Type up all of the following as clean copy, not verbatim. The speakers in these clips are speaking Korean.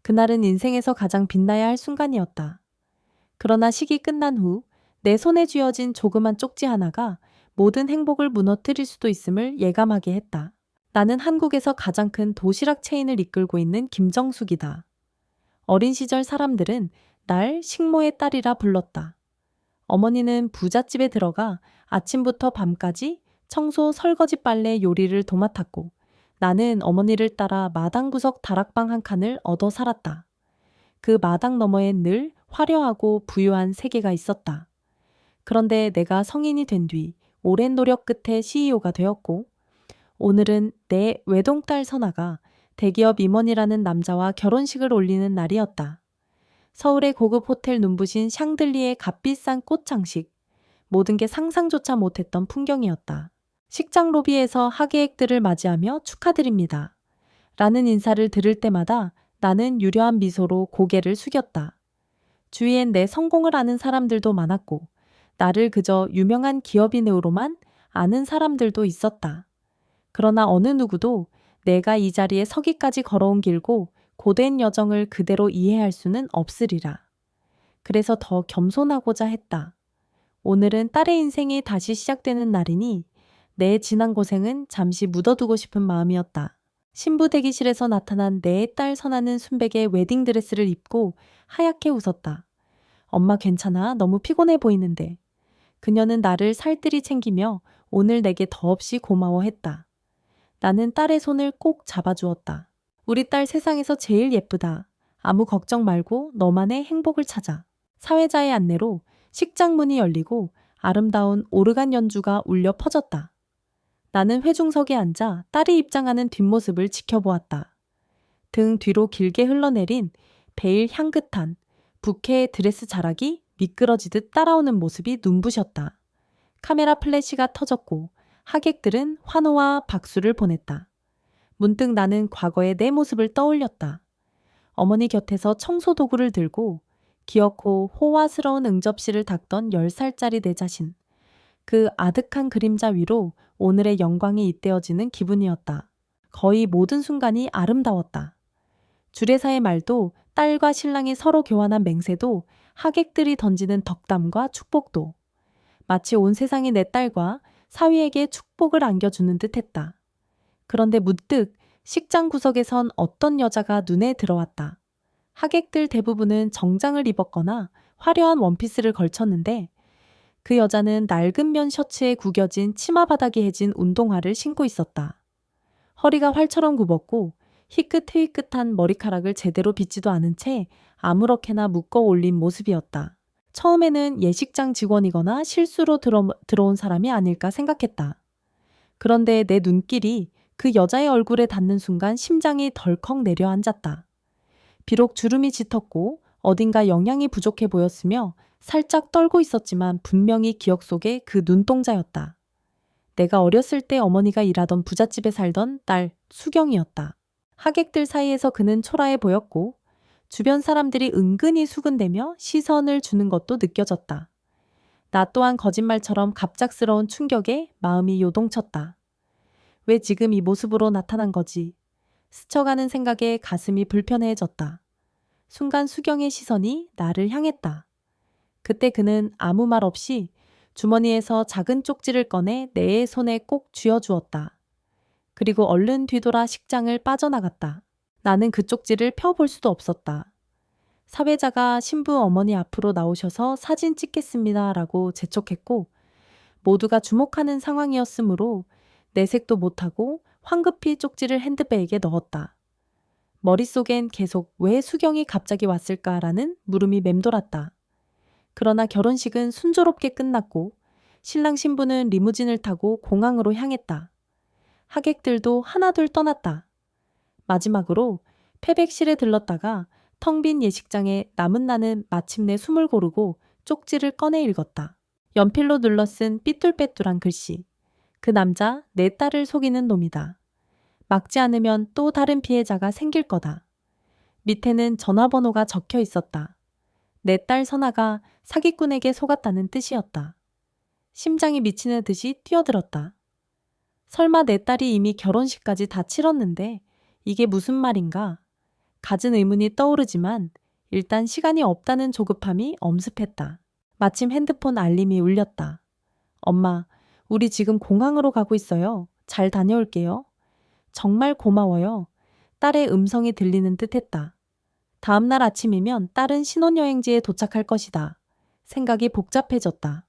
그날은 인생에서 가장 빛나야 할 순간이었다. 그러나 식이 끝난 후 내 손에 쥐어진 조그만 쪽지 하나가 모든 행복을 무너뜨릴 수도 있음을 예감하게 했다. 나는 한국에서 가장 큰 도시락 체인을 이끌고 있는 김정숙이다. 어린 시절 사람들은 날 식모의 딸이라 불렀다. 어머니는 부잣집에 들어가 아침부터 밤까지 청소, 설거지, 빨래, 요리를 도맡았고 나는 어머니를 따라 마당 구석 다락방 한 칸을 얻어 살았다. 그 마당 너머엔 늘 화려하고 부유한 세계가 있었다. 그런데 내가 성인이 된 뒤 오랜 노력 끝에 CEO가 되었고 오늘은 내 외동딸 선아가 대기업 임원이라는 남자와 결혼식을 올리는 날이었다. 서울의 고급 호텔 눈부신 샹들리에 값비싼 꽃 장식, 모든 게 상상조차 못했던 풍경이었다. 식장 로비에서 하객들을 맞이하며 축하드립니다. 라는 인사를 들을 때마다 나는 유려한 미소로 고개를 숙였다. 주위엔 내 성공을 아는 사람들도 많았고 나를 그저 유명한 기업인으로만 아는 사람들도 있었다. 그러나 어느 누구도 내가 이 자리에 서기까지 걸어온 길고 고된 여정을 그대로 이해할 수는 없으리라. 그래서 더 겸손하고자 했다. 오늘은 딸의 인생이 다시 시작되는 날이니 내 지난 고생은 잠시 묻어두고 싶은 마음이었다. 신부 대기실에서 나타난 내 딸 선아는 순백의 웨딩드레스를 입고 하얗게 웃었다. 엄마 괜찮아? 너무 피곤해 보이는데. 그녀는 나를 살뜰히 챙기며 오늘 내게 더없이 고마워했다. 나는 딸의 손을 꼭 잡아주었다. 우리 딸 세상에서 제일 예쁘다. 아무 걱정 말고 너만의 행복을 찾아. 사회자의 안내로 식장 문이 열리고 아름다운 오르간 연주가 울려 퍼졌다. 나는 회중석에 앉아 딸이 입장하는 뒷모습을 지켜보았다. 등 뒤로 길게 흘러내린 베일 향긋한 부케의 드레스 자락이 미끄러지듯 따라오는 모습이 눈부셨다. 카메라 플래시가 터졌고 하객들은 환호와 박수를 보냈다. 문득 나는 과거의 내 모습을 떠올렸다. 어머니 곁에서 청소 도구를 들고 기어코 호화스러운 응접실을 닦던 10살짜리 내 자신. 그 아득한 그림자 위로 오늘의 영광이 잇대어지는 기분이었다. 거의 모든 순간이 아름다웠다. 주례사의 말도 딸과 신랑이 서로 교환한 맹세도 하객들이 던지는 덕담과 축복도 마치 온 세상이 내 딸과 사위에게 축복을 안겨주는 듯했다. 그런데 문득 식장 구석에선 어떤 여자가 눈에 들어왔다. 하객들 대부분은 정장을 입었거나 화려한 원피스를 걸쳤는데 그 여자는 낡은 면 셔츠에 구겨진 치마 바닥이 해진 운동화를 신고 있었다. 허리가 활처럼 굽었고 희끗희끗한 머리카락을 제대로 빗지도 않은 채 아무렇게나 묶어 올린 모습이었다. 처음에는 예식장 직원이거나 실수로 들어온 사람이 아닐까 생각했다. 그런데 내 눈길이 그 여자의 얼굴에 닿는 순간 심장이 덜컥 내려앉았다. 비록 주름이 짙었고 어딘가 영양이 부족해 보였으며 살짝 떨고 있었지만 분명히 기억 속에 그 눈동자였다. 내가 어렸을 때 어머니가 일하던 부잣집에 살던 딸 수경이었다. 하객들 사이에서 그는 초라해 보였고 주변 사람들이 은근히 수근대며 시선을 주는 것도 느껴졌다. 나 또한 거짓말처럼 갑작스러운 충격에 마음이 요동쳤다. 왜 지금 이 모습으로 나타난 거지? 스쳐가는 생각에 가슴이 불편해졌다. 순간 수경의 시선이 나를 향했다. 그때 그는 아무 말 없이 주머니에서 작은 쪽지를 꺼내 내 손에 꼭 쥐어주었다. 그리고 얼른 뒤돌아 식장을 빠져나갔다. 나는 그 쪽지를 펴볼 수도 없었다. 사회자가 신부 어머니 앞으로 나오셔서 사진 찍겠습니다 라고 재촉했고 모두가 주목하는 상황이었으므로 내색도 못하고 황급히 쪽지를 핸드백에 넣었다. 머릿속엔 계속 왜 수경이 갑자기 왔을까라는 물음이 맴돌았다. 그러나 결혼식은 순조롭게 끝났고 신랑 신부는 리무진을 타고 공항으로 향했다. 하객들도 하나둘 떠났다. 마지막으로 패백실에 들렀다가 텅 빈 예식장에 남은 나는 마침내 숨을 고르고 쪽지를 꺼내 읽었다. 연필로 눌러쓴 삐뚤빼뚤한 글씨. 그 남자 내 딸을 속이는 놈이다. 막지 않으면 또 다른 피해자가 생길 거다. 밑에는 전화번호가 적혀 있었다. 내 딸 선아가 사기꾼에게 속았다는 뜻이었다. 심장이 미치는 듯이 뛰어들었다. 설마 내 딸이 이미 결혼식까지 다 치렀는데 이게 무슨 말인가? 갖은 의문이 떠오르지만 일단 시간이 없다는 조급함이 엄습했다. 마침 핸드폰 알림이 울렸다. 엄마, 우리 지금 공항으로 가고 있어요. 잘 다녀올게요. 정말 고마워요. 딸의 음성이 들리는 듯 했다. 다음날 아침이면 딸은 신혼여행지에 도착할 것이다. 생각이 복잡해졌다.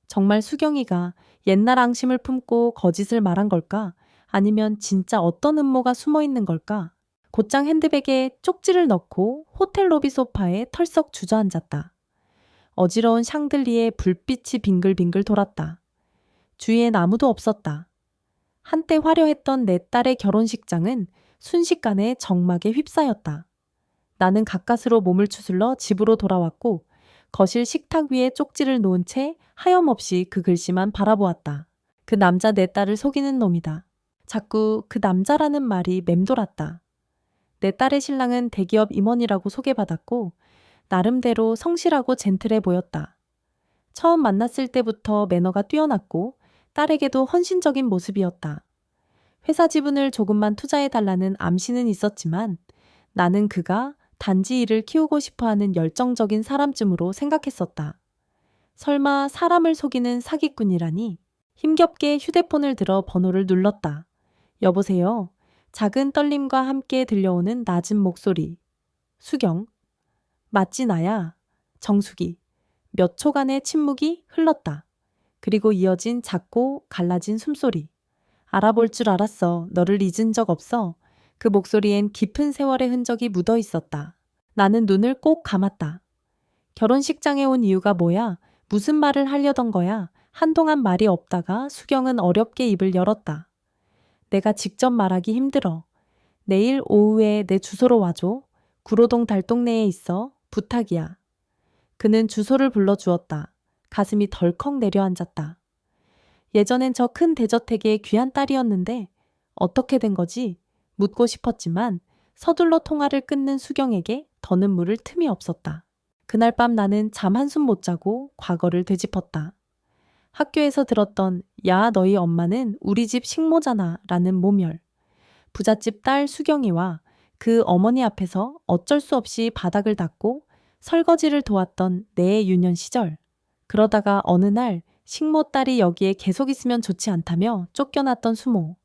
정말 수경이가 옛날 앙심을 품고 거짓을 말한 걸까? 아니면 진짜 어떤 음모가 숨어 있는 걸까? 곧장 핸드백에 쪽지를 넣고 호텔 로비 소파에 털썩 주저앉았다. 어지러운 샹들리에 불빛이 빙글빙글 돌았다. 주위엔 아무도 없었다. 한때 화려했던 내 딸의 결혼식장은 순식간에 정막에 휩싸였다. 나는 가까스로 몸을 추슬러 집으로 돌아왔고 거실 식탁 위에 쪽지를 놓은 채 하염없이 그 글씨만 바라보았다. 그 남자 내 딸을 속이는 놈이다. 자꾸 그 남자라는 말이 맴돌았다. 내 딸의 신랑은 대기업 임원이라고 소개받았고 나름대로 성실하고 젠틀해 보였다. 처음 만났을 때부터 매너가 뛰어났고 딸에게도 헌신적인 모습이었다. 회사 지분을 조금만 투자해달라는 암시는 있었지만 나는 그가 단지 이를 키우고 싶어하는 열정적인 사람쯤으로 생각했었다. 설마 사람을 속이는 사기꾼이라니? 힘겹게 휴대폰을 들어 번호를 눌렀다. 여보세요? 작은 떨림과 함께 들려오는 낮은 목소리. 수경. 맞지 나야. 정수기. 몇 초간의 침묵이 흘렀다. 그리고 이어진 작고 갈라진 숨소리. 알아볼 줄 알았어. 너를 잊은 적 없어. 그 목소리엔 깊은 세월의 흔적이 묻어 있었다. 나는 눈을 꼭 감았다. 결혼식장에 온 이유가 뭐야? 무슨 말을 하려던 거야? 한동안 말이 없다가 수경은 어렵게 입을 열었다. 내가 직접 말하기 힘들어. 내일 오후에 내 주소로 와줘. 구로동 달동네에 있어. 부탁이야. 그는 주소를 불러주었다. 가슴이 덜컥 내려앉았다. 예전엔 저 큰 대저택의 귀한 딸이었는데 어떻게 된 거지? 묻고 싶었지만 서둘러 통화를 끊는 수경에게 더는 물을 틈이 없었다. 그날 밤 나는 잠 한숨 못 자고 과거를 되짚었다. 학교에서 들었던 야 너희 엄마는 우리 집 식모잖아 라는 모멸. 부잣집 딸 수경이와 그 어머니 앞에서 어쩔 수 없이 바닥을 닦고 설거지를 도왔던 내 유년 시절. 그러다가 어느 날 식모 딸이 여기에 계속 있으면 좋지 않다며 쫓겨났던 수모.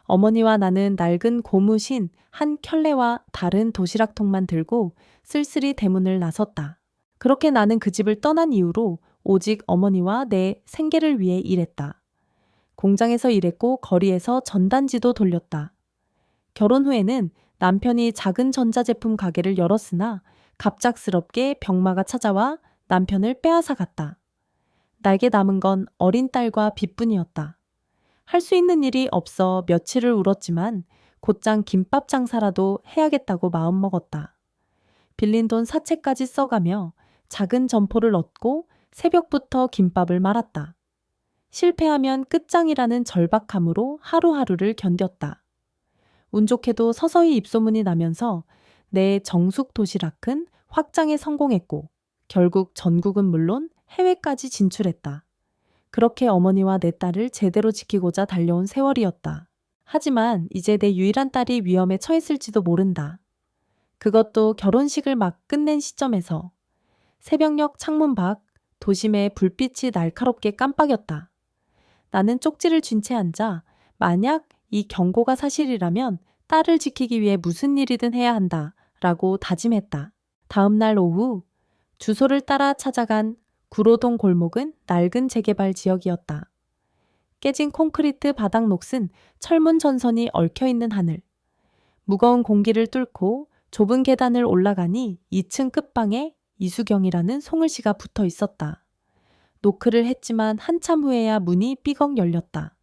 어머니와 나는 낡은 고무신 한 켤레와 다른 도시락통만 들고 쓸쓸히 대문을 나섰다. 그렇게 나는 그 집을 떠난 이후로 오직 어머니와 내 생계를 위해 일했다. 공장에서 일했고 거리에서 전단지도 돌렸다. 결혼 후에는 남편이 작은 전자제품 가게를 열었으나 갑작스럽게 병마가 찾아와 남편을 빼앗아 갔다. 나에게 남은 건 어린 딸과 빚뿐이었다. 할 수 있는 일이 없어 며칠을 울었지만 곧장 김밥 장사라도 해야겠다고 마음먹었다. 빌린 돈 사채까지 써가며 작은 점포를 얻고 새벽부터 김밥을 말았다. 실패하면 끝장이라는 절박함으로 하루하루를 견뎠다. 운 좋게도 서서히 입소문이 나면서 내 정숙 도시락은 확장에 성공했고 결국 전국은 물론 해외까지 진출했다. 그렇게 어머니와 내 딸을 제대로 지키고자 달려온 세월이었다. 하지만 이제 내 유일한 딸이 위험에 처했을지도 모른다. 그것도 결혼식을 막 끝낸 시점에서 새벽녘 창문 밖 도심의 불빛이 날카롭게 깜빡였다. 나는 쪽지를 쥔 채 앉아 만약 이 경고가 사실이라면 딸을 지키기 위해 무슨 일이든 해야 한다 라고 다짐했다. 다음 날 오후 주소를 따라 찾아간 구로동 골목은 낡은 재개발 지역이었다. 깨진 콘크리트 바닥 녹슨 철문 전선이 얽혀있는 하늘. 무거운 공기를 뚫고 좁은 계단을 올라가니 2층 끝방에 이수경이라는 송글씨가 붙어 있었다. 노크를 했지만 한참 후에야 문이 삐걱 열렸다.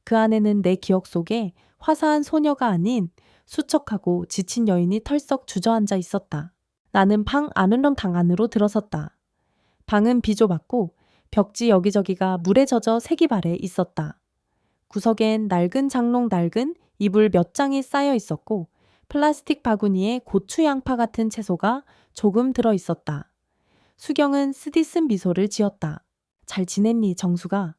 그 안에는 내 기억 속에 화사한 소녀가 아닌 수척하고 지친 여인이 털썩 주저앉아 있었다. 나는 방 안으로 방 안으로 들어섰다. 방은 비좁았고 벽지 여기저기가 물에 젖어 색이 발해 있었다. 구석엔 낡은 장롱 낡은 이불 몇 장이 쌓여 있었고 플라스틱 바구니에 고추 양파 같은 채소가 조금 들어 있었다. 수경은 쓰디쓴 미소를 지었다. 잘 지냈니 정수가?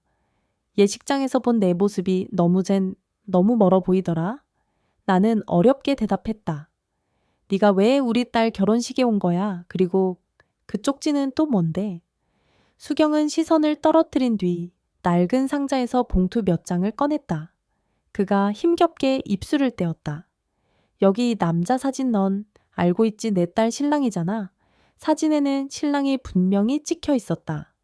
예식장에서 본 내 모습이 너무 멀어 보이더라. 나는 어렵게 대답했다. 네가 왜 우리 딸 결혼식에 온 거야? 그리고 그 쪽지는 또 뭔데? 수경은 시선을 떨어뜨린 뒤 낡은 상자에서 봉투 몇 장을 꺼냈다. 그가 힘겹게 입술을 떼었다. 여기 남자 사진 넌 알고 있지 내 딸 신랑이잖아. 사진에는 신랑이 분명히 찍혀 있었다.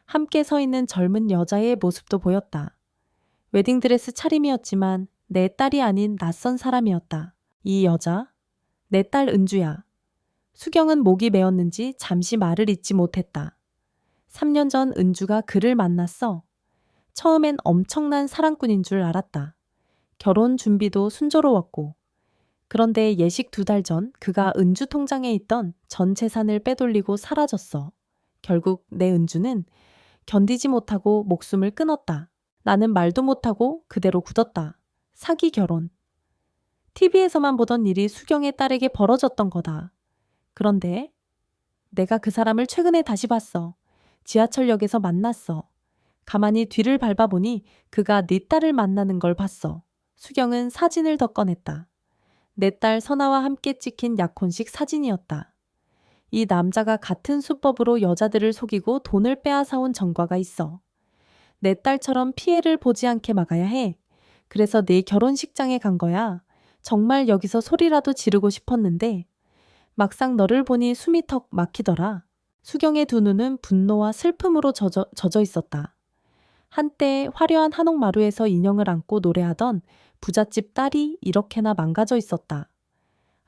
함께 서 있는 젊은 여자의 모습도 보였다. 웨딩드레스 차림이었지만 내 딸이 아닌 낯선 사람이었다. 이 여자? 내 딸 은주야. 수경은 목이 메었는지 잠시 말을 잇지 못했다. 3년 전 은주가 그를 만났어. 처음엔 엄청난 사랑꾼인 줄 알았다. 결혼 준비도 순조로웠고. 그런데 예식 2달 전 그가 은주 통장에 있던 전 재산을 빼돌리고 사라졌어. 결국 내 은주는 견디지 못하고 목숨을 끊었다. 나는 말도 못하고 그대로 굳었다. 사기 결혼. TV에서만 보던 일이 수경의 딸에게 벌어졌던 거다. 그런데 내가 그 사람을 최근에 다시 봤어. 지하철역에서 만났어. 가만히 뒤를 밟아보니 그가 네 딸을 만나는 걸 봤어. 수경은 사진을 더 꺼냈다. 내 딸 선아와 함께 찍힌 약혼식 사진이었다. 이 남자가 같은 수법으로 여자들을 속이고 돈을 빼앗아온 전과가 있어. 내 딸처럼 피해를 보지 않게 막아야 해. 그래서 내 결혼식장에 간 거야. 정말 여기서 소리라도 지르고 싶었는데 막상 너를 보니 숨이 턱 막히더라. 수경의 두 눈은 분노와 슬픔으로 젖어 있었다. 한때 화려한 한옥마루에서 인형을 안고 노래하던 부잣집 딸이 이렇게나 망가져 있었다.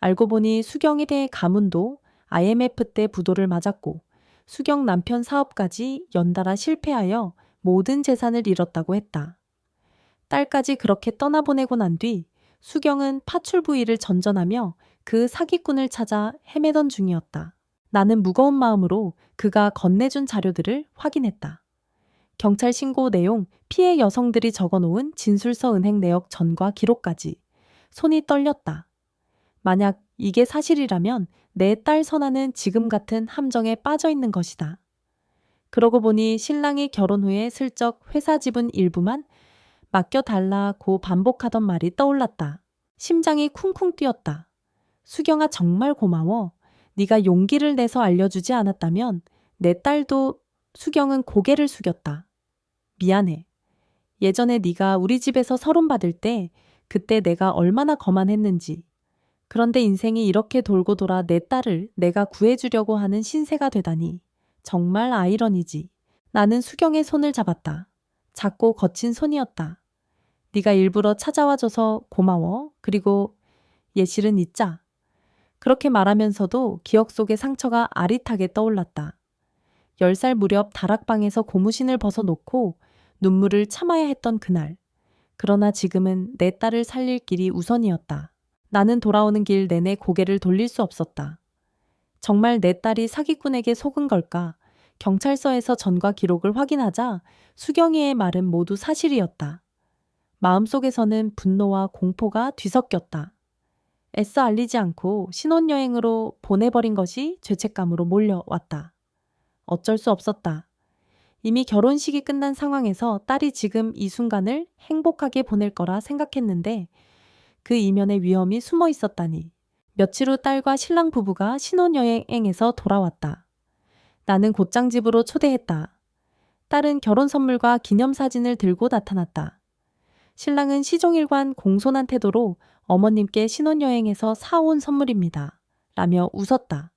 알고 보니 수경에 대해 가문도 IMF 때 부도를 맞았고 수경 남편 사업까지 연달아 실패하여 모든 재산을 잃었다고 했다. 딸까지 그렇게 떠나보내고 난 뒤 수경은 파출부위를 전전하며 그 사기꾼을 찾아 헤매던 중이었다. 나는 무거운 마음으로 그가 건네준 자료들을 확인했다. 경찰 신고 내용, 피해 여성들이 적어놓은 진술서 은행 내역 전과 기록까지. 손이 떨렸다. 만약 이게 사실이라면 내 딸 선아는 지금 같은 함정에 빠져 있는 것이다. 그러고 보니 신랑이 결혼 후에 슬쩍 회사 지분 일부만 맡겨달라고 반복하던 말이 떠올랐다. 심장이 쿵쿵 뛰었다. 수경아 정말 고마워. 네가 용기를 내서 알려주지 않았다면 내 딸도. 수경은 고개를 숙였다. 미안해. 예전에 네가 우리 집에서 서론 받을 때 그때 내가 얼마나 거만했는지. 그런데 인생이 이렇게 돌고 돌아 내 딸을 내가 구해주려고 하는 신세가 되다니. 정말 아이러니지. 나는 수경의 손을 잡았다. 작고 거친 손이었다. 네가 일부러 찾아와줘서 고마워. 그리고 예실은 잊자. 그렇게 말하면서도 기억 속의 상처가 아릿하게 떠올랐다. 10살 무렵 다락방에서 고무신을 벗어놓고 눈물을 참아야 했던 그날. 그러나 지금은 내 딸을 살릴 길이 우선이었다. 나는 돌아오는 길 내내 고개를 돌릴 수 없었다. 정말 내 딸이 사기꾼에게 속은 걸까? 경찰서에서 전과 기록을 확인하자 수경이의 말은 모두 사실이었다. 마음속에서는 분노와 공포가 뒤섞였다. 애써 알리지 않고 신혼여행으로 보내버린 것이 죄책감으로 몰려왔다. 어쩔 수 없었다. 이미 결혼식이 끝난 상황에서 딸이 지금 이 순간을 행복하게 보낼 거라 생각했는데 그 이면에 위험이 숨어 있었다니. 며칠 후 딸과 신랑 부부가 신혼여행에서 돌아왔다. 나는 곧장 집으로 초대했다. 딸은 결혼 선물과 기념사진을 들고 나타났다. 신랑은 시종일관 공손한 태도로 어머님께 신혼여행에서 사온 선물입니다. 라며 웃었다.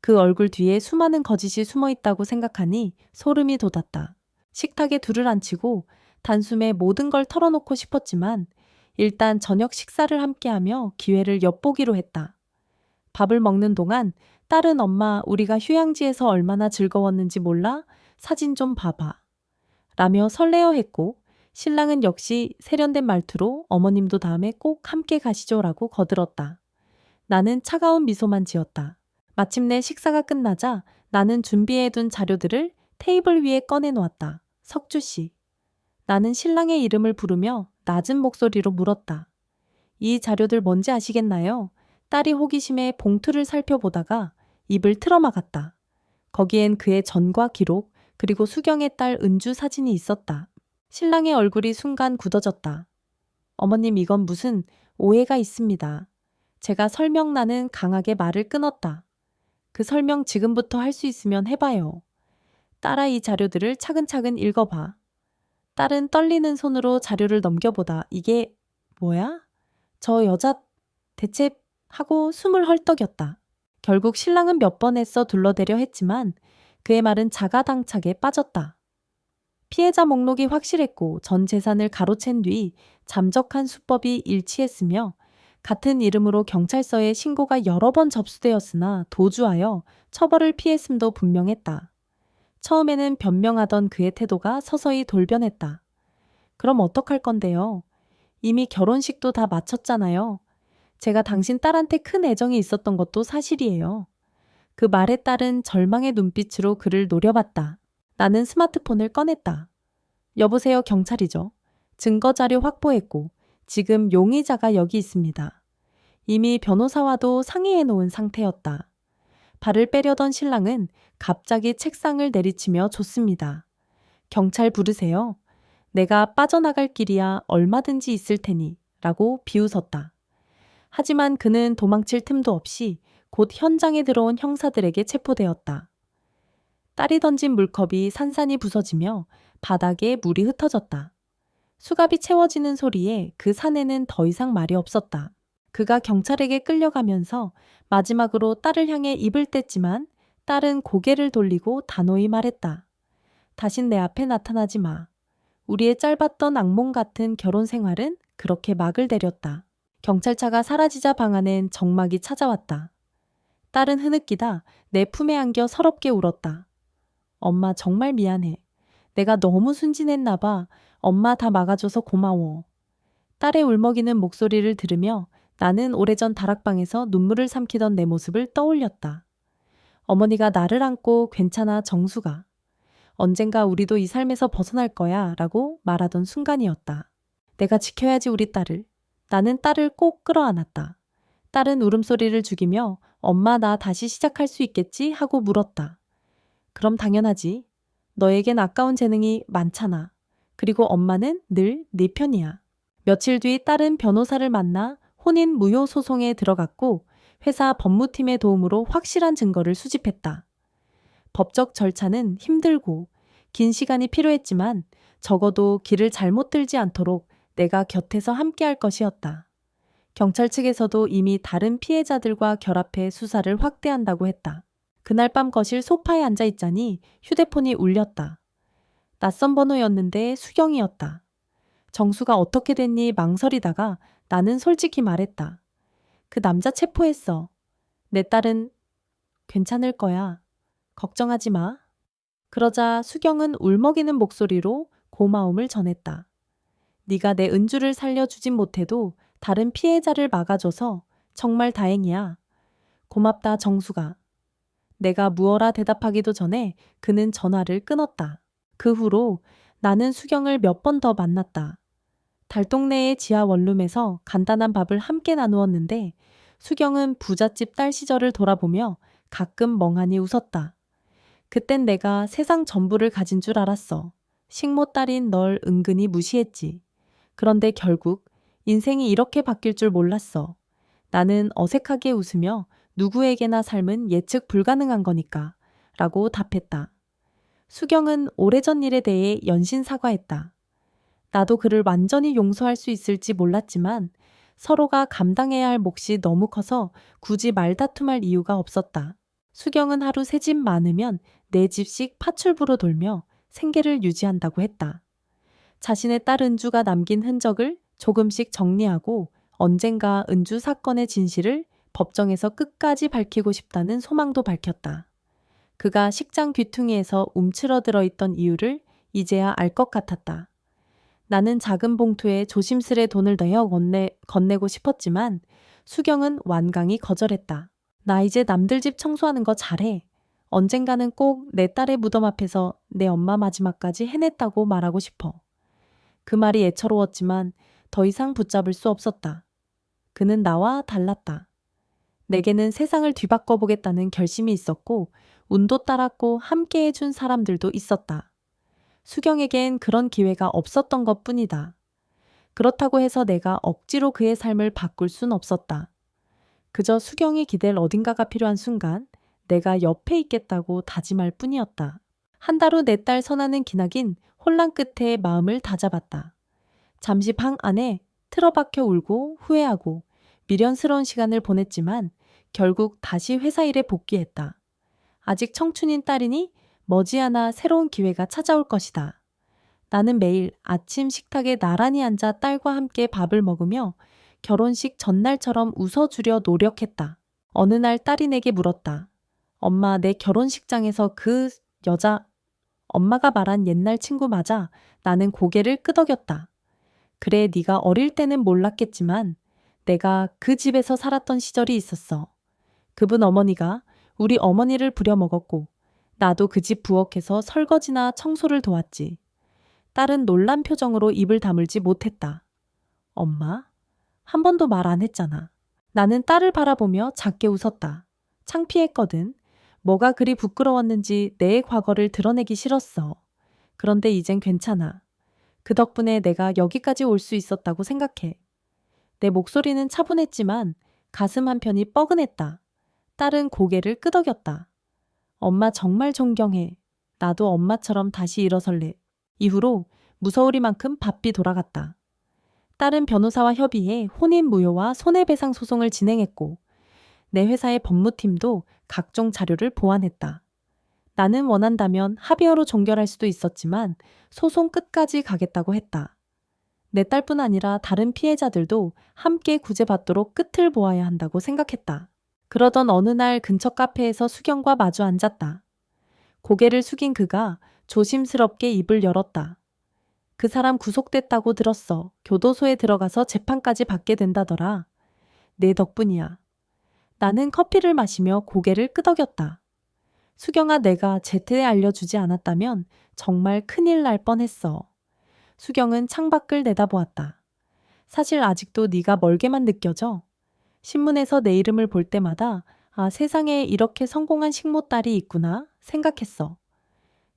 그 얼굴 뒤에 수많은 거짓이 숨어 있다고 생각하니 소름이 돋았다. 식탁에 둘을 앉히고 단숨에 모든 걸 털어놓고 싶었지만 일단 저녁 식사를 함께하며 기회를 엿보기로 했다. 밥을 먹는 동안 딸은 엄마 우리가 휴양지에서 얼마나 즐거웠는지 몰라? 사진 좀 봐봐. 라며 설레어 했고 신랑은 역시 세련된 말투로 어머님도 다음에 꼭 함께 가시죠라고 거들었다. 나는 차가운 미소만 지었다. 마침내 식사가 끝나자 나는 준비해둔 자료들을 테이블 위에 꺼내놓았다. 석주 씨. 나는 신랑의 이름을 부르며 낮은 목소리로 물었다. 이 자료들 뭔지 아시겠나요? 딸이 호기심에 봉투를 살펴보다가 입을 틀어막았다. 거기엔 그의 전과 기록 그리고 수경의 딸 은주 사진이 있었다. 신랑의 얼굴이 순간 굳어졌다. 어머님 이건 무슨 오해가 있습니다. 제가 설명란은 강하게 말을 끊었다. 그 설명 지금부터 할 수 있으면 해봐요. 딸아, 이 자료들을 차근차근 읽어봐. 딸은 떨리는 손으로 자료를 넘겨보다 이게 뭐야? 저 여자 대체 하고 숨을 헐떡였다. 결국 신랑은 몇 번 애써 둘러대려 했지만 그의 말은 자가당착에 빠졌다. 피해자 목록이 확실했고 전 재산을 가로챈 뒤 잠적한 수법이 일치했으며 같은 이름으로 경찰서에 신고가 여러 번 접수되었으나 도주하여 처벌을 피했음도 분명했다. 처음에는 변명하던 그의 태도가 서서히 돌변했다. 그럼 어떡할 건데요? 이미 결혼식도 다 마쳤잖아요. 제가 당신 딸한테 큰 애정이 있었던 것도 사실이에요. 그 말에 따른 절망의 눈빛으로 그를 노려봤다. 나는 스마트폰을 꺼냈다. 여보세요, 경찰이죠. 증거자료 확보했고 지금 용의자가 여기 있습니다. 이미 변호사와도 상의해 놓은 상태였다. 발을 빼려던 신랑은 갑자기 책상을 내리치며 줬습니다. 경찰 부르세요. 내가 빠져나갈 길이야 얼마든지 있을 테니 라고 비웃었다. 하지만 그는 도망칠 틈도 없이 곧 현장에 들어온 형사들에게 체포되었다. 딸이 던진 물컵이 산산이 부서지며 바닥에 물이 흩어졌다. 수갑이 채워지는 소리에 그 사내는 더 이상 말이 없었다. 그가 경찰에게 끌려가면서 마지막으로 딸을 향해 입을 뗐지만 딸은 고개를 돌리고 단호히 말했다. 다신 내 앞에 나타나지 마. 우리의 짧았던 악몽 같은 결혼 생활은 그렇게 막을 내렸다. 경찰차가 사라지자 방 안엔 정막이 찾아왔다. 딸은 흐느끼다 내 품에 안겨 서럽게 울었다. 엄마 정말 미안해. 내가 너무 순진했나 봐. 엄마 다 막아줘서 고마워. 딸의 울먹이는 목소리를 들으며 나는 오래전 다락방에서 눈물을 삼키던 내 모습을 떠올렸다. 어머니가 나를 안고 괜찮아 정수가. 언젠가 우리도 이 삶에서 벗어날 거야 라고 말하던 순간이었다. 내가 지켜야지 우리 딸을. 나는 딸을 꼭 끌어안았다. 딸은 울음소리를 죽이며 엄마 나 다시 시작할 수 있겠지 하고 물었다. 그럼 당연하지. 너에겐 아까운 재능이 많잖아. 그리고 엄마는 늘 네 편이야. 며칠 뒤 딸은 변호사를 만나 혼인 무효 소송에 들어갔고 회사 법무팀의 도움으로 확실한 증거를 수집했다. 법적 절차는 힘들고 긴 시간이 필요했지만 적어도 길을 잘못 들지 않도록 내가 곁에서 함께할 것이었다. 경찰 측에서도 이미 다른 피해자들과 결합해 수사를 확대한다고 했다. 그날 밤 거실 소파에 앉아 있자니 휴대폰이 울렸다. 낯선 번호였는데 수경이었다. 정수가 어떻게 됐니 망설이다가 나는 솔직히 말했다. 그 남자 체포했어. 내 딸은 괜찮을 거야. 걱정하지 마. 그러자 수경은 울먹이는 목소리로 고마움을 전했다. 네가 내 은주를 살려주진 못해도 다른 피해자를 막아줘서 정말 다행이야. 고맙다 정수가. 내가 무어라 대답하기도 전에 그는 전화를 끊었다. 그 후로 나는 수경을 몇 번 더 만났다. 달동네의 지하 원룸에서 간단한 밥을 함께 나누었는데 수경은 부잣집 딸 시절을 돌아보며 가끔 멍하니 웃었다. 그땐 내가 세상 전부를 가진 줄 알았어. 식모 딸인 널 은근히 무시했지. 그런데 결국 인생이 이렇게 바뀔 줄 몰랐어. 나는 어색하게 웃으며 누구에게나 삶은 예측 불가능한 거니까 라고 답했다. 수경은 오래전 일에 대해 연신 사과했다. 나도 그를 완전히 용서할 수 있을지 몰랐지만 서로가 감당해야 할 몫이 너무 커서 굳이 말다툼할 이유가 없었다. 수경은 하루 3집 많으면 4집씩 파출부로 돌며 생계를 유지한다고 했다. 자신의 딸 은주가 남긴 흔적을 조금씩 정리하고 언젠가 은주 사건의 진실을 법정에서 끝까지 밝히고 싶다는 소망도 밝혔다. 그가 식장 귀퉁이에서 움츠러들어 있던 이유를 이제야 알 것 같았다. 나는 작은 봉투에 조심스레 돈을 넣어 건네고 싶었지만 수경은 완강히 거절했다. 나 이제 남들 집 청소하는 거 잘해. 언젠가는 꼭 내 딸의 무덤 앞에서 내 엄마 마지막까지 해냈다고 말하고 싶어. 그 말이 애처로웠지만 더 이상 붙잡을 수 없었다. 그는 나와 달랐다. 내게는 세상을 뒤바꿔 보겠다는 결심이 있었고 운도 따랐고 함께해 준 사람들도 있었다. 수경에겐 그런 기회가 없었던 것뿐이다. 그렇다고 해서 내가 억지로 그의 삶을 바꿀 순 없었다. 그저 수경이 기댈 어딘가가 필요한 순간 내가 옆에 있겠다고 다짐할 뿐이었다. 한 달 후 내 딸 선아는 기나긴 혼란 끝에 마음을 다잡았다. 잠시 방 안에 틀어박혀 울고 후회하고 미련스러운 시간을 보냈지만 결국 다시 회사 일에 복귀했다. 아직 청춘인 딸이니 머지않아 새로운 기회가 찾아올 것이다. 나는 매일 아침 식탁에 나란히 앉아 딸과 함께 밥을 먹으며 결혼식 전날처럼 웃어주려 노력했다. 어느 날 딸이 내게 물었다. 엄마, 내 결혼식장에서 그 여자, 엄마가 말한 옛날 친구 맞아? 나는 고개를 끄덕였다. 그래, 네가 어릴 때는 몰랐겠지만 내가 그 집에서 살았던 시절이 있었어. 그분 어머니가 우리 어머니를 부려먹었고 나도 그 집 부엌에서 설거지나 청소를 도왔지. 딸은 놀란 표정으로 입을 다물지 못했다. 엄마? 한 번도 말 안 했잖아. 나는 딸을 바라보며 작게 웃었다. 창피했거든. 뭐가 그리 부끄러웠는지 내 과거를 드러내기 싫었어. 그런데 이젠 괜찮아. 그 덕분에 내가 여기까지 올 수 있었다고 생각해. 내 목소리는 차분했지만 가슴 한편이 뻐근했다. 딸은 고개를 끄덕였다. 엄마 정말 존경해. 나도 엄마처럼 다시 일어설래. 이후로 무서우리만큼 바삐 돌아갔다. 딸은 변호사와 협의해 혼인무효와 손해배상 소송을 진행했고 내 회사의 법무팀도 각종 자료를 보완했다. 나는 원한다면 합의어로 종결할 수도 있었지만 소송 끝까지 가겠다고 했다. 내 딸뿐 아니라 다른 피해자들도 함께 구제받도록 끝을 보아야 한다고 생각했다. 그러던 어느 날 근처 카페에서 수경과 마주 앉았다. 고개를 숙인 그가 조심스럽게 입을 열었다. 그 사람 구속됐다고 들었어. 교도소에 들어가서 재판까지 받게 된다더라. 내 덕분이야. 나는 커피를 마시며 고개를 끄덕였다. 수경아, 내가 제때 알려주지 않았다면 정말 큰일 날 뻔했어. 수경은 창밖을 내다보았다. 사실 아직도 네가 멀게만 느껴져. 신문에서 내 이름을 볼 때마다 아, 세상에 이렇게 성공한 식모딸이 있구나 생각했어.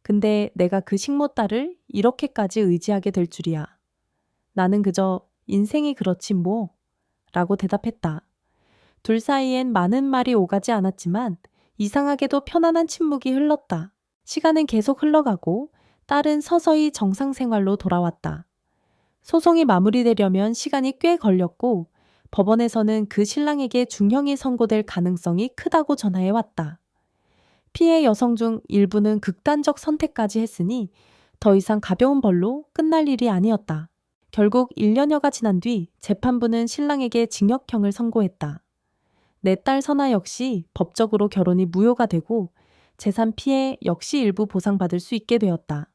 근데 내가 그 식모딸을 이렇게까지 의지하게 될 줄이야. 나는 그저 인생이 그렇지 뭐 라고 대답했다. 둘 사이엔 많은 말이 오가지 않았지만 이상하게도 편안한 침묵이 흘렀다. 시간은 계속 흘러가고 딸은 서서히 정상생활로 돌아왔다. 소송이 마무리되려면 시간이 꽤 걸렸고 법원에서는 그 신랑에게 중형이 선고될 가능성이 크다고 전화해왔다. 피해 여성 중 일부는 극단적 선택까지 했으니 더 이상 가벼운 벌로 끝날 일이 아니었다. 결국 1년여가 지난 뒤 재판부는 신랑에게 징역형을 선고했다. 내 딸 선아 역시 법적으로 결혼이 무효가 되고 재산 피해 역시 일부 보상받을 수 있게 되었다.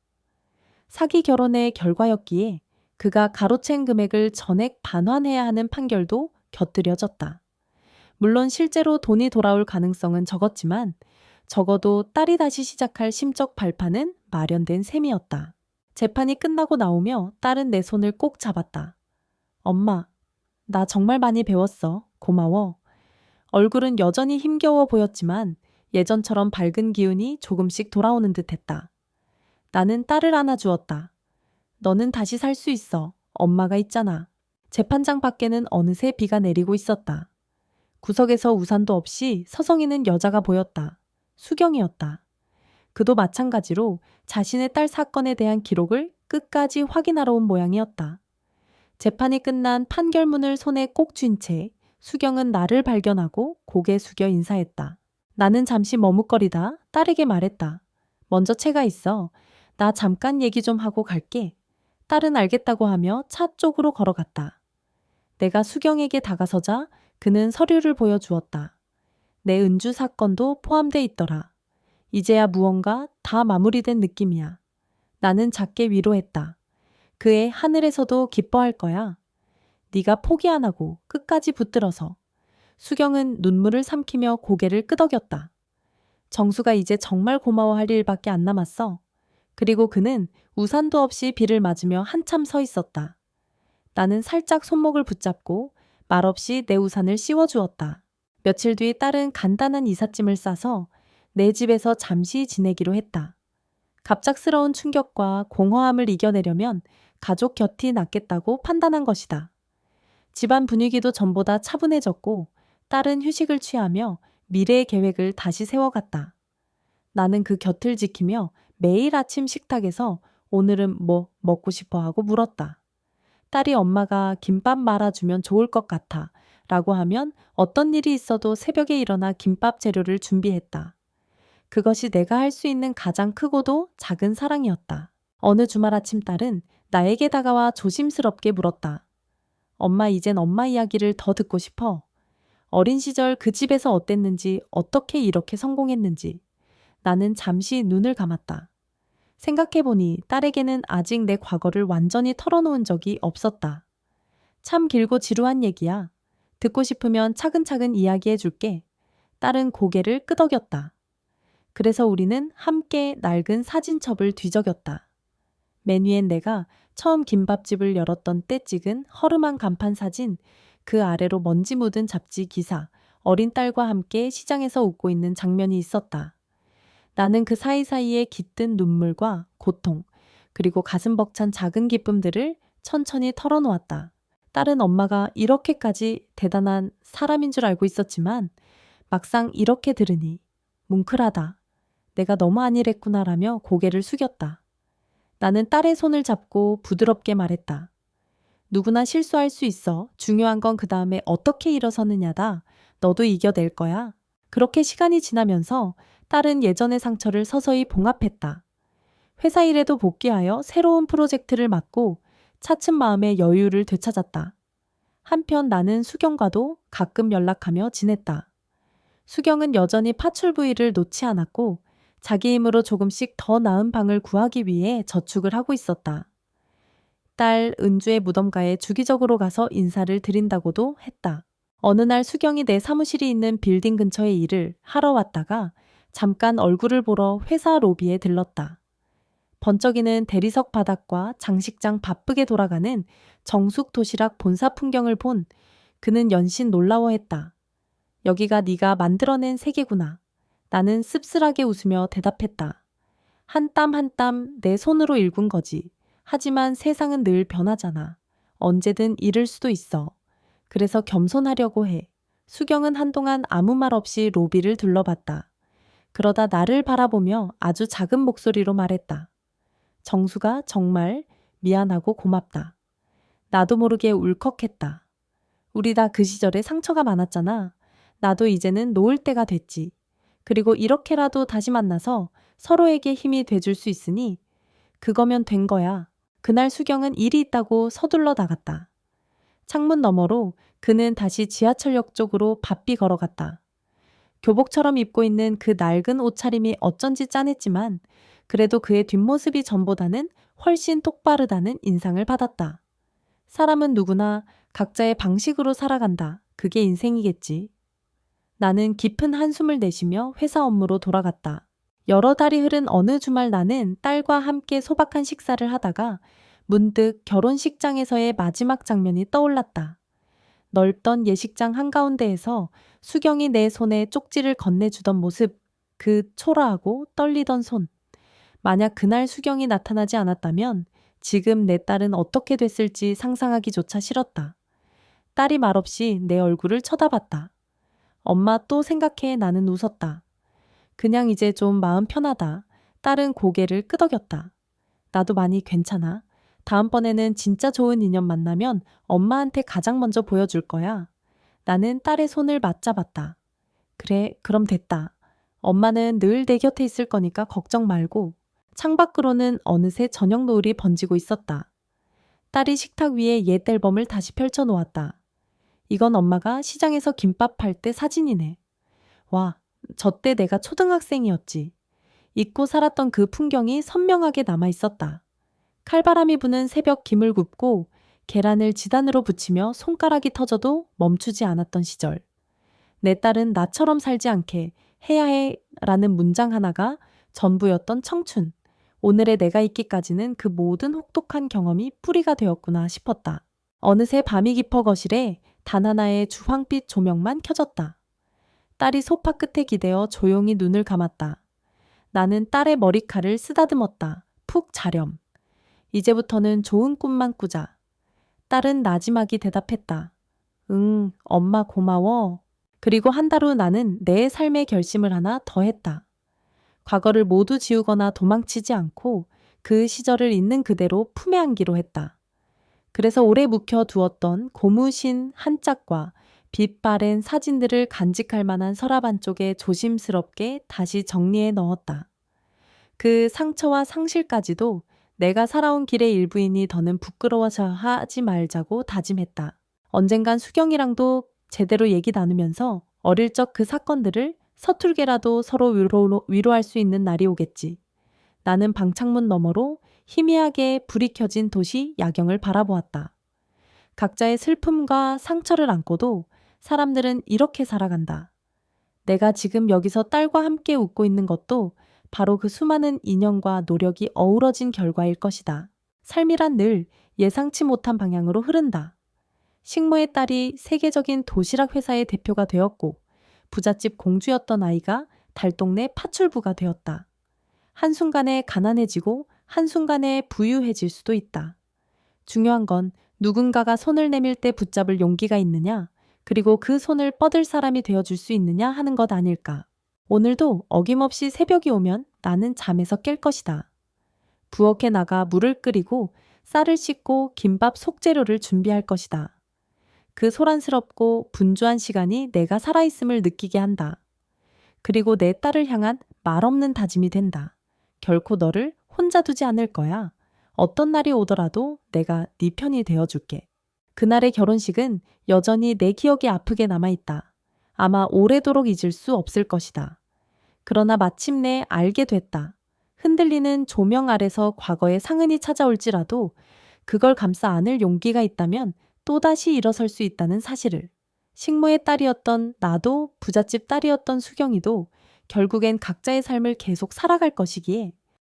사기 결혼의 결과였기에 그가 가로챈 금액을 전액 반환해야 하는 판결도 곁들여졌다. 물론 실제로 돈이 돌아올 가능성은 적었지만 적어도 딸이 다시 시작할 심적 발판은 마련된 셈이었다. 재판이 끝나고 나오며 딸은 내 손을 꼭 잡았다. 엄마, 나 정말 많이 배웠어. 고마워. 얼굴은 여전히 힘겨워 보였지만 예전처럼 밝은 기운이 조금씩 돌아오는 듯했다. 나는 딸을 안아주었다. 너는 다시 살 수 있어. 엄마가 있잖아. 재판장 밖에는 어느새 비가 내리고 있었다. 구석에서 우산도 없이 서성이는 여자가 보였다. 수경이었다. 그도 마찬가지로 자신의 딸 사건에 대한 기록을 끝까지 확인하러 온 모양이었다. 재판이 끝난 판결문을 손에 꼭 쥔 채 수경은 나를 발견하고 고개 숙여 인사했다. 나는 잠시 머뭇거리다 딸에게 말했다. 먼저 채가 있어. 나 잠깐 얘기 좀 하고 갈게. 딸은 알겠다고 하며 차 쪽으로 걸어갔다. 내가 수경에게 다가서자 그는 서류를 보여주었다. 내 은주 사건도 포함돼 있더라. 이제야 무언가 다 마무리된 느낌이야. 나는 작게 위로했다. 그애 하늘에서도 기뻐할 거야. 네가 포기 안 하고 끝까지 붙들어서. 수경은 눈물을 삼키며 고개를 끄덕였다. 정수가 이제 정말 고마워할 일밖에 안 남았어. 그리고 그는 우산도 없이 비를 맞으며 한참 서 있었다. 나는 살짝 손목을 붙잡고 말없이 내 우산을 씌워주었다. 며칠 뒤 딸은 간단한 이삿짐을 싸서 내 집에서 잠시 지내기로 했다. 갑작스러운 충격과 공허함을 이겨내려면 가족 곁이 낫겠다고 판단한 것이다. 집안 분위기도 전보다 차분해졌고 딸은 휴식을 취하며 미래의 계획을 다시 세워갔다. 나는 그 곁을 지키며 매일 아침 식탁에서 오늘은 뭐 먹고 싶어 하고 물었다. 딸이 엄마가 김밥 말아주면 좋을 것 같아 라고 하면 어떤 일이 있어도 새벽에 일어나 김밥 재료를 준비했다. 그것이 내가 할 수 있는 가장 크고도 작은 사랑이었다. 어느 주말 아침 딸은 나에게 다가와 조심스럽게 물었다. 엄마, 이젠 엄마 이야기를 더 듣고 싶어. 어린 시절 그 집에서 어땠는지, 어떻게 이렇게 성공했는지. 나는 잠시 눈을 감았다. 생각해보니 딸에게는 아직 내 과거를 완전히 털어놓은 적이 없었다. 참 길고 지루한 얘기야. 듣고 싶으면 차근차근 이야기해줄게. 딸은 고개를 끄덕였다. 그래서 우리는 함께 낡은 사진첩을 뒤적였다. 맨 위엔 내가 처음 김밥집을 열었던 때 찍은 허름한 간판 사진, 그 아래로 먼지 묻은 잡지 기사, 어린 딸과 함께 시장에서 웃고 있는 장면이 있었다. 나는 그 사이사이에 깃든 눈물과 고통, 그리고 가슴 벅찬 작은 기쁨들을 천천히 털어놓았다. 딸은 엄마가 이렇게까지 대단한 사람인 줄 알고 있었지만 막상 이렇게 들으니 뭉클하다. 내가 너무 안일했구나라며 고개를 숙였다. 나는 딸의 손을 잡고 부드럽게 말했다. 누구나 실수할 수 있어. 중요한 건 그 다음에 어떻게 일어서느냐다. 너도 이겨낼 거야. 그렇게 시간이 지나면서 딸은 예전의 상처를 서서히 봉합했다. 회사 일에도 복귀하여 새로운 프로젝트를 맡고 차츰 마음의 여유를 되찾았다. 한편 나는 수경과도 가끔 연락하며 지냈다. 수경은 여전히 파출부위를 놓지 않았고 자기 힘으로 조금씩 더 나은 방을 구하기 위해 저축을 하고 있었다. 딸 은주의 무덤가에 주기적으로 가서 인사를 드린다고도 했다. 어느 날 수경이 내 사무실이 있는 빌딩 근처에 일을 하러 왔다가 잠깐 얼굴을 보러 회사 로비에 들렀다. 번쩍이는 대리석 바닥과 장식장 바쁘게 돌아가는 정숙 도시락 본사 풍경을 본 그는 연신 놀라워했다. 여기가 네가 만들어낸 세계구나. 나는 씁쓸하게 웃으며 대답했다. 한 땀 한 땀 내 손으로 일군 거지. 하지만 세상은 늘 변하잖아. 언제든 잃을 수도 있어. 그래서 겸손하려고 해. 수경은 한동안 아무 말 없이 로비를 둘러봤다. 그러다 나를 바라보며 아주 작은 목소리로 말했다. 정수가 정말 미안하고 고맙다. 나도 모르게 울컥했다. 우리 다 그 시절에 상처가 많았잖아. 나도 이제는 놓을 때가 됐지. 그리고 이렇게라도 다시 만나서 서로에게 힘이 돼줄 수 있으니 그거면 된 거야. 그날 수경은 일이 있다고 서둘러 나갔다. 창문 너머로 그는 다시 지하철역 쪽으로 바삐 걸어갔다. 교복처럼 입고 있는 그 낡은 옷차림이 어쩐지 짠했지만 그래도 그의 뒷모습이 전보다는 훨씬 똑바르다는 인상을 받았다. 사람은 누구나 각자의 방식으로 살아간다. 그게 인생이겠지. 나는 깊은 한숨을 내쉬며 회사 업무로 돌아갔다. 여러 달이 흐른 어느 주말 나는 딸과 함께 소박한 식사를 하다가 문득 결혼식장에서의 마지막 장면이 떠올랐다. 넓던 예식장 한가운데에서 수경이 내 손에 쪽지를 건네주던 모습, 그 초라하고 떨리던 손. 만약 그날 수경이 나타나지 않았다면 지금 내 딸은 어떻게 됐을지 상상하기조차 싫었다. 딸이 말없이 내 얼굴을 쳐다봤다. 엄마 또 생각해. 나는 웃었다. 그냥 이제 좀 마음 편하다. 딸은 고개를 끄덕였다. 나도 많이 괜찮아. 다음번에는 진짜 좋은 인연 만나면 엄마한테 가장 먼저 보여줄 거야. 나는 딸의 손을 맞잡았다. 그래, 그럼 됐다. 엄마는 늘 내 곁에 있을 거니까 걱정 말고. 창밖으로는 어느새 저녁 노을이 번지고 있었다. 딸이 식탁 위에 옛 앨범을 다시 펼쳐놓았다. 이건 엄마가 시장에서 김밥 팔 때 사진이네. 와, 저 때 내가 초등학생이었지. 잊고 살았던 그 풍경이 선명하게 남아있었다. 칼바람이 부는 새벽 김을 굽고 계란을 지단으로 붙이며 손가락이 터져도 멈추지 않았던 시절. 내 딸은 나처럼 살지 않게 해야 해 라는 문장 하나가 전부였던 청춘. 오늘의 내가 있기까지는 그 모든 혹독한 경험이 뿌리가 되었구나 싶었다. 어느새 밤이 깊어 거실에 단 하나의 주황빛 조명만 켜졌다. 딸이 소파 끝에 기대어 조용히 눈을 감았다. 나는 딸의 머리칼을 쓰다듬었다. 푹 자렴. 이제부터는 좋은 꿈만 꾸자. 딸은 나지막이 대답했다. 응, 엄마 고마워. 그리고 한 달 후 나는 내 삶의 결심을 하나 더 했다. 과거를 모두 지우거나 도망치지 않고 그 시절을 있는 그대로 품에 안기로 했다. 그래서 오래 묵혀두었던 고무신 한 짝과 빛 바랜 사진들을 간직할 만한 서랍 안쪽에 조심스럽게 다시 정리해 넣었다. 그 상처와 상실까지도 내가 살아온 길의 일부이니 더는 부끄러워서 하지 말자고 다짐했다. 언젠간 수경이랑도 제대로 얘기 나누면서 어릴 적 그 사건들을 서툴게라도 서로 위로할 수 있는 날이 오겠지. 나는 방창문 너머로 희미하게 불이 켜진 도시 야경을 바라보았다. 각자의 슬픔과 상처를 안고도 사람들은 이렇게 살아간다. 내가 지금 여기서 딸과 함께 웃고 있는 것도 바로 그 수많은 인연과 노력이 어우러진 결과일 것이다. 삶이란 늘 예상치 못한 방향으로 흐른다. 식모의 딸이 세계적인 도시락 회사의 대표가 되었고 부잣집 공주였던 아이가 달동네 파출부가 되었다. 한순간에 가난해지고 한순간에 부유해질 수도 있다. 중요한 건 누군가가 손을 내밀 때 붙잡을 용기가 있느냐, 그리고 그 손을 뻗을 사람이 되어줄 수 있느냐 하는 것 아닐까. 오늘도 어김없이 새벽이 오면 나는 잠에서 깰 것이다. 부엌에 나가 물을 끓이고 쌀을 씻고 김밥 속재료를 준비할 것이다. 그 소란스럽고 분주한 시간이 내가 살아있음을 느끼게 한다. 그리고 내 딸을 향한 말없는 다짐이 된다. 결코 너를 혼자 두지 않을 거야. 어떤 날이 오더라도 내가 네 편이 되어줄게. 그날의 결혼식은 여전히 내 기억에 아프게 남아있다. 아마 오래도록 잊을 수 없을 것이다. 그러나 마침내 알게 됐다. 흔들리는 조명 아래서 과거의 상흔이 찾아올지라도 그걸 감싸 안을 용기가 있다면 또다시 일어설 수 있다는 사실을. 식모의 딸이었던 나도 부잣집 딸이었던 수경이도 결국엔 각자의 삶을 계속 살아갈 것이기에